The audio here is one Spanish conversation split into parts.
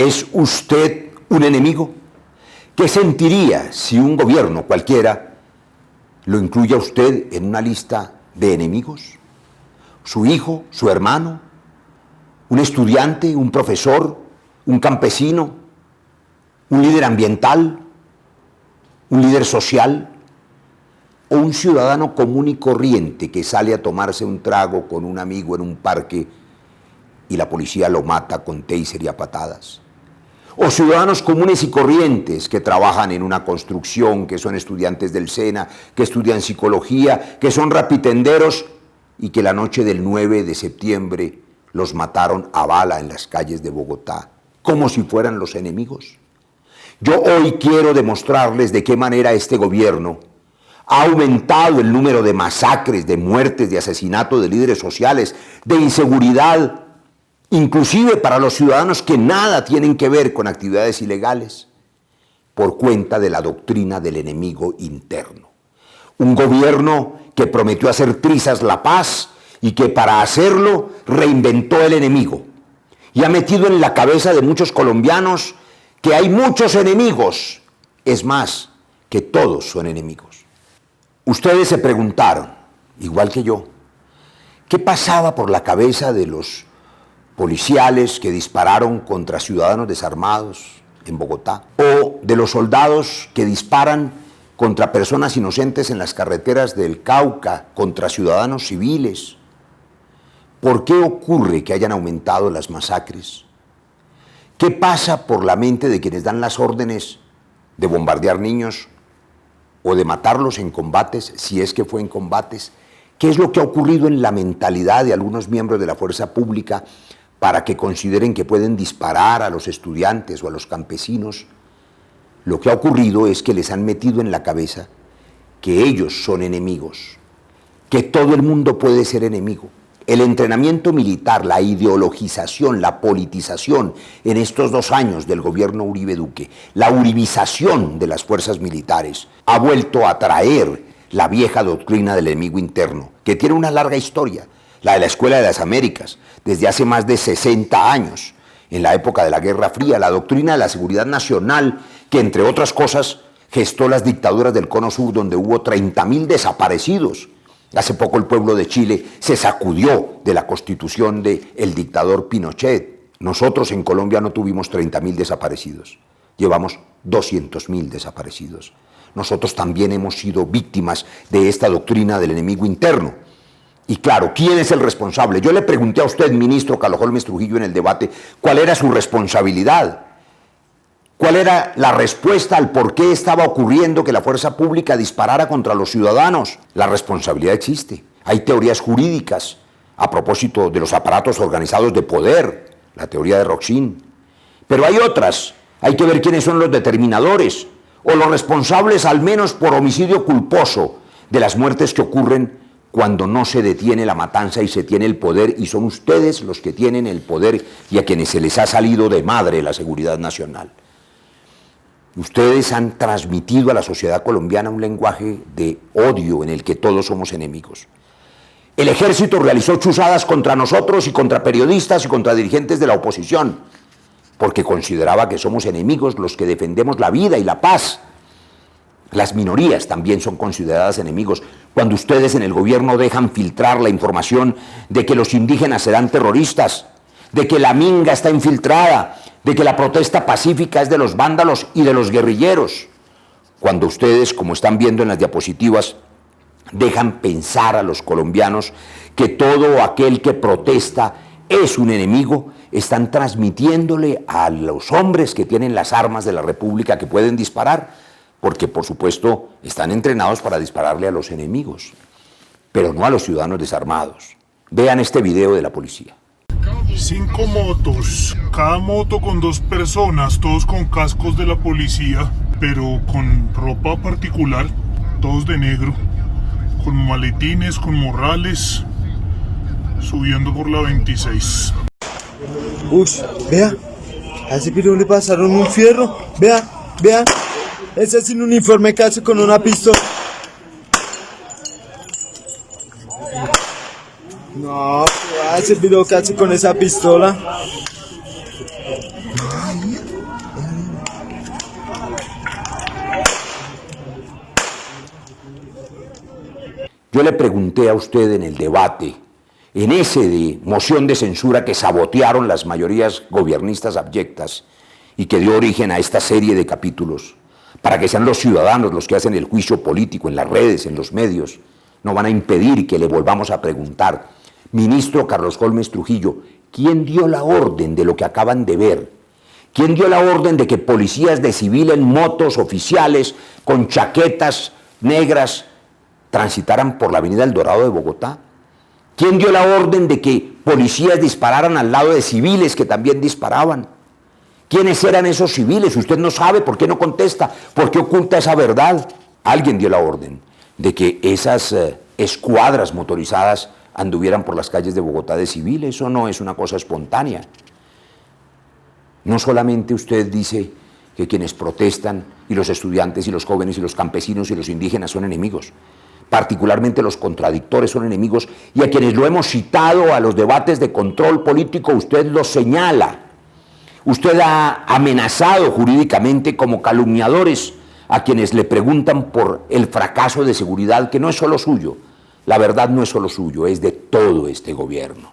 ¿Es usted un enemigo? ¿Qué sentiría si un gobierno cualquiera lo incluye a usted en una lista de enemigos? ¿Su hijo, su hermano, un estudiante, un profesor, un campesino, un líder ambiental, un líder social o un ciudadano común y corriente que sale a tomarse un trago con un amigo en un parque y la policía lo mata con taser y a patadas? O ciudadanos comunes y corrientes que trabajan en una construcción, que son estudiantes del SENA, que estudian psicología, que son rapitenderos y que la noche del 9 de septiembre los mataron a bala en las calles de Bogotá, como si fueran los enemigos. Yo hoy quiero demostrarles de qué manera este gobierno ha aumentado el número de masacres, de muertes, de asesinatos de líderes sociales, de inseguridad, inclusive para los ciudadanos que nada tienen que ver con actividades ilegales, por cuenta de la doctrina del enemigo interno. Un gobierno que prometió hacer trizas la paz y que para hacerlo reinventó el enemigo y ha metido en la cabeza de muchos colombianos que hay muchos enemigos, es más, que todos son enemigos. Ustedes se preguntaron, igual que yo, ¿qué pasaba por la cabeza de los policiales que dispararon contra ciudadanos desarmados en Bogotá? ¿O de los soldados que disparan contra personas inocentes en las carreteras del Cauca, contra ciudadanos civiles? ¿Por qué ocurre que hayan aumentado las masacres? ¿Qué pasa por la mente de quienes dan las órdenes de bombardear niños o de matarlos en combates, si es que fue en combates? ¿Qué es lo que ha ocurrido en la mentalidad de algunos miembros de la fuerza pública para que consideren que pueden disparar a los estudiantes o a los campesinos? Lo que ha ocurrido es que les han metido en la cabeza que ellos son enemigos, que todo el mundo puede ser enemigo. El entrenamiento militar, la ideologización, la politización en estos 2 años del gobierno Uribe Duque, la uribización de las fuerzas militares, ha vuelto a traer la vieja doctrina del enemigo interno, que tiene una larga historia, la de la Escuela de las Américas, desde hace más de 60 años, en la época de la Guerra Fría, la doctrina de la seguridad nacional, que entre otras cosas gestó las dictaduras del Cono Sur, donde hubo 30.000 desaparecidos. Hace poco el pueblo de Chile se sacudió de la constitución del dictador Pinochet. Nosotros en Colombia no tuvimos 30.000 desaparecidos, llevamos 200.000 desaparecidos. Nosotros también hemos sido víctimas de esta doctrina del enemigo interno. Y claro, ¿quién es el responsable? Yo le pregunté a usted, ministro Carlos Holmes Trujillo, en el debate, ¿cuál era su responsabilidad? ¿Cuál era la respuesta al por qué estaba ocurriendo que la fuerza pública disparara contra los ciudadanos? La responsabilidad existe. Hay teorías jurídicas a propósito de los aparatos organizados de poder, la teoría de Roxin. Pero hay otras. Hay que ver quiénes son los determinadores o los responsables, al menos por homicidio culposo, de las muertes que ocurren cuando no se detiene la matanza y se tiene el poder, y son ustedes los que tienen el poder y a quienes se les ha salido de madre la seguridad nacional. Ustedes han transmitido a la sociedad colombiana un lenguaje de odio en el que todos somos enemigos. El ejército realizó chuzadas contra nosotros y contra periodistas y contra dirigentes de la oposición, porque consideraba que somos enemigos los que defendemos la vida y la paz. Las minorías también son consideradas enemigos. Cuando ustedes en el gobierno dejan filtrar la información de que los indígenas serán terroristas, de que la minga está infiltrada, de que la protesta pacífica es de los vándalos y de los guerrilleros. Cuando ustedes, como están viendo en las diapositivas, dejan pensar a los colombianos que todo aquel que protesta es un enemigo, están transmitiéndole a los hombres que tienen las armas de la República que pueden disparar, porque por supuesto están entrenados para dispararle a los enemigos, pero no a los ciudadanos desarmados. Vean este video de la policía. 5 motos, cada moto con 2 personas, todos con cascos de la policía, pero con ropa particular, todos de negro, con maletines, con morrales, subiendo por la 26. Uy, vea, a ese piro le pasaron un fierro, vean, ese sin uniforme casi con una pistola. No, ese piro casi con esa pistola. Yo le pregunté a usted en el debate, en ese de moción de censura que sabotearon las mayorías gobiernistas abyectas y que dio origen a esta serie de capítulos, para que sean los ciudadanos los que hacen el juicio político en las redes, en los medios, no van a impedir que le volvamos a preguntar, ministro Carlos Holmes Trujillo, ¿quién dio la orden de lo que acaban de ver? ¿Quién dio la orden de que policías de civil en motos oficiales con chaquetas negras transitaran por la avenida El Dorado de Bogotá? ¿Quién dio la orden de que policías dispararan al lado de civiles que también disparaban? ¿Quiénes eran esos civiles? Usted no sabe, ¿por qué no contesta? ¿Por qué oculta esa verdad? Alguien dio la orden de que esas escuadras motorizadas anduvieran por las calles de Bogotá de civiles. Eso no es una cosa espontánea. No solamente usted dice que quienes protestan y los estudiantes y los jóvenes y los campesinos y los indígenas son enemigos. Particularmente los contradictores son enemigos y a quienes lo hemos citado a los debates de control político usted los señala. Usted ha amenazado jurídicamente como calumniadores a quienes le preguntan por el fracaso de seguridad que no es solo suyo. La verdad no es solo suyo, es de todo este gobierno.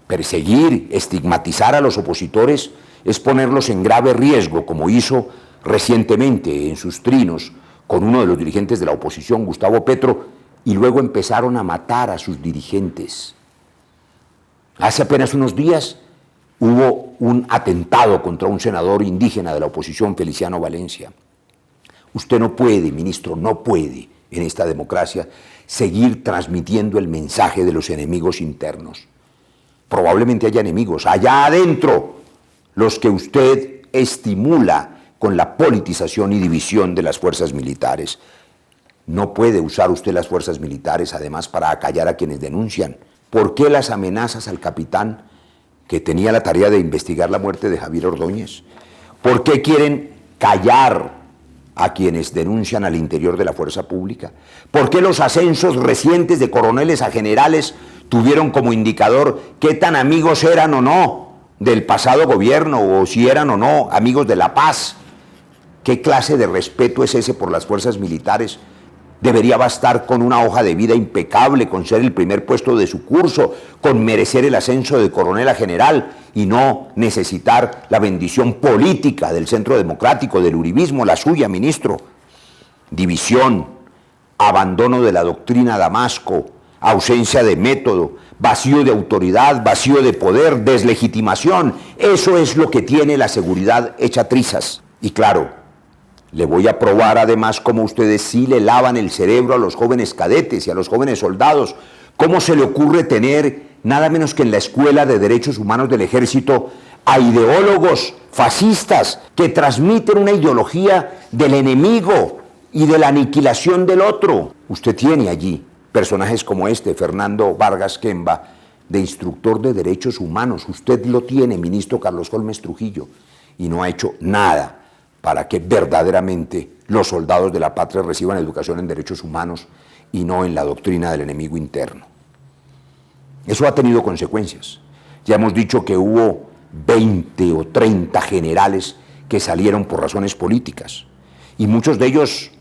Perseguir, estigmatizar a los opositores es ponerlos en grave riesgo, como hizo recientemente en sus trinos con uno de los dirigentes de la oposición, Gustavo Petro, y luego empezaron a matar a sus dirigentes. Hace apenas unos días hubo un atentado contra un senador indígena de la oposición, Feliciano Valencia. Usted no puede, ministro, no puede en esta democracia seguir transmitiendo el mensaje de los enemigos internos. Probablemente haya enemigos allá adentro, los que usted estimula con la politización y división de las fuerzas militares. No puede usar usted las fuerzas militares además para acallar a quienes denuncian. ¿Por qué las amenazas al capitán que tenía la tarea de investigar la muerte de Javier Ordóñez? ¿Por qué quieren callar a quienes denuncian al interior de la fuerza pública? ¿Por qué los ascensos recientes de coroneles a generales tuvieron como indicador qué tan amigos eran o no del pasado gobierno, o si eran o no amigos de la paz? ¿Qué clase de respeto es ese por las fuerzas militares? Debería bastar con una hoja de vida impecable, con ser el primer puesto de su curso, con merecer el ascenso de coronel a general y no necesitar la bendición política del Centro Democrático, del uribismo, la suya, ministro. División, abandono de la doctrina Damasco, ausencia de método, vacío de autoridad, vacío de poder, deslegitimación. Eso es lo que tiene la seguridad hecha trizas. Y claro, le voy a probar además cómo ustedes sí le lavan el cerebro a los jóvenes cadetes y a los jóvenes soldados. ¿Cómo se le ocurre tener, nada menos que en la Escuela de Derechos Humanos del Ejército, a ideólogos fascistas que transmiten una ideología del enemigo y de la aniquilación del otro? Usted tiene allí personajes como este, Fernando Vargas Kemba, de instructor de derechos humanos. Usted lo tiene, ministro Carlos Holmes Trujillo, y no ha hecho nada para que verdaderamente los soldados de la patria reciban educación en derechos humanos y no en la doctrina del enemigo interno. Eso ha tenido consecuencias. Ya hemos dicho que hubo 20 o 30 generales que salieron por razones políticas, y muchos de ellos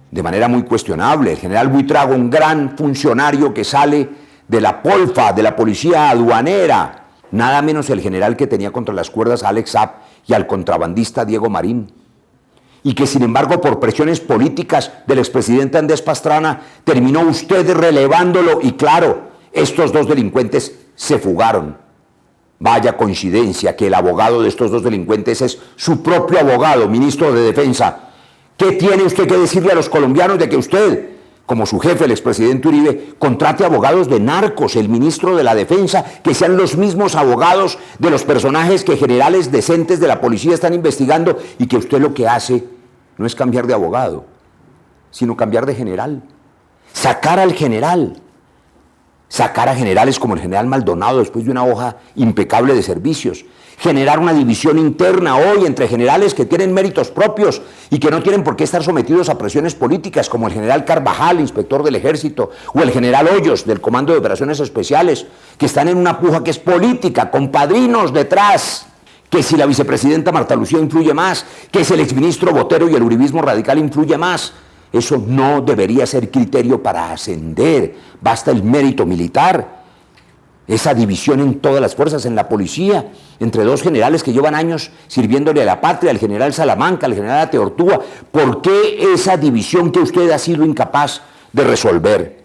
de manera muy cuestionable. El general Buitrago, un gran funcionario que sale de la POLFA, de la Policía Aduanera, nada menos el general que tenía contra las cuerdas a Alex Saab y al contrabandista Diego Marín, y que sin embargo por presiones políticas del expresidente Andrés Pastrana terminó usted relevándolo, y claro, estos dos delincuentes se fugaron. Vaya coincidencia que el abogado de estos dos delincuentes es su propio abogado, ministro de Defensa. ¿Qué tiene usted que decirle a los colombianos de que usted, como su jefe, el expresidente Uribe, contrate abogados de narcos, el ministro de la Defensa, que sean los mismos abogados de los personajes que generales decentes de la policía están investigando, y que usted lo que hace no es cambiar de abogado, sino cambiar de general? Sacar al general, sacar a generales como el general Maldonado después de una hoja impecable de servicios, generar una división interna hoy entre generales que tienen méritos propios y que no tienen por qué estar sometidos a presiones políticas, como el general Carvajal, inspector del Ejército, o el general Hoyos, del Comando de Operaciones Especiales, que están en una puja que es política, con padrinos detrás, que si la vicepresidenta Marta Lucía influye más, que si el exministro Botero y el uribismo radical influye más. Eso no debería ser criterio para ascender. Basta el mérito militar. Esa división en todas las fuerzas, en la policía, entre dos generales que llevan años sirviéndole a la patria, el general Salamanca, el general Ateortúa. ¿Por qué esa división que usted ha sido incapaz de resolver?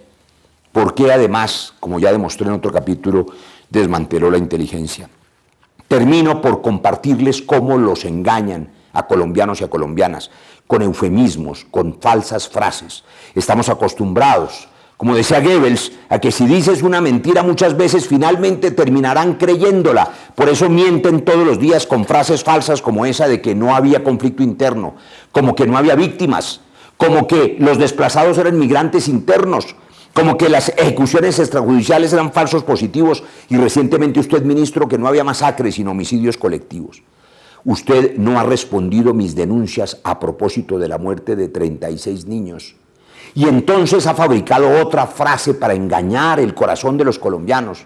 ¿Por qué además, como ya demostré en otro capítulo, desmanteló la inteligencia? Termino por compartirles cómo los engañan a colombianos y a colombianas, con eufemismos, con falsas frases. Estamos acostumbrados, como decía Goebbels, a que si dices una mentira muchas veces finalmente terminarán creyéndola. Por eso mienten todos los días con frases falsas como esa de que no había conflicto interno, como que no había víctimas, como que los desplazados eran migrantes internos, como que las ejecuciones extrajudiciales eran falsos positivos y recientemente usted, ministro, que no había masacres sino homicidios colectivos. Usted no ha respondido mis denuncias a propósito de la muerte de 36 niños. Y entonces ha fabricado otra frase para engañar el corazón de los colombianos.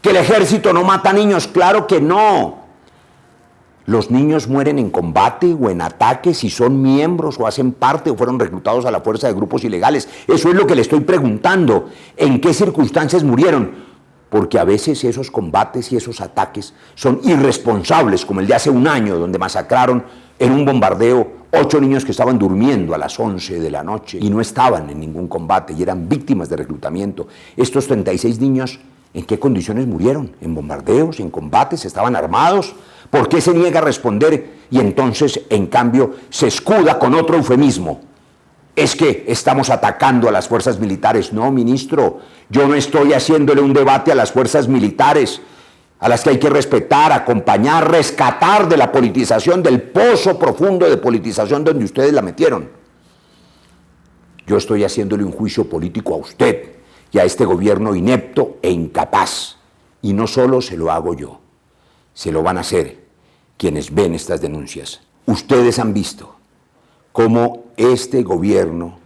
¿Que el ejército no mata niños? Claro que no. Los niños mueren en combate o en ataque si son miembros o hacen parte o fueron reclutados a la fuerza de grupos ilegales. Eso es lo que le estoy preguntando. ¿En qué circunstancias murieron? Porque a veces esos combates y esos ataques son irresponsables, como el de hace un año, donde masacraron en un bombardeo 8 niños que estaban durmiendo a las 11 de la noche y no estaban en ningún combate y eran víctimas de reclutamiento. Estos 36 niños, ¿en qué condiciones murieron? ¿En bombardeos? ¿En combates? ¿Estaban armados? ¿Por qué se niega a responder y entonces, en cambio, se escuda con otro eufemismo? Es que estamos atacando a las fuerzas militares. No, ministro, yo no estoy haciéndole un debate a las fuerzas militares, a las que hay que respetar, acompañar, rescatar de la politización, del pozo profundo de politización donde ustedes la metieron. Yo estoy haciéndole un juicio político a usted y a este gobierno inepto e incapaz. Y no solo se lo hago yo, se lo van a hacer quienes ven estas denuncias. Ustedes han visto cómo este gobierno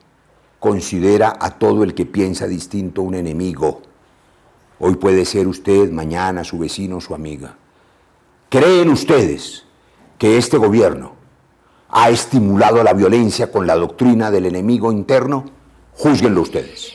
considera a todo el que piensa distinto un enemigo. Hoy puede ser usted, mañana su vecino, su amiga. ¿Creen ustedes que este gobierno ha estimulado la violencia con la doctrina del enemigo interno? Júzguenlo ustedes.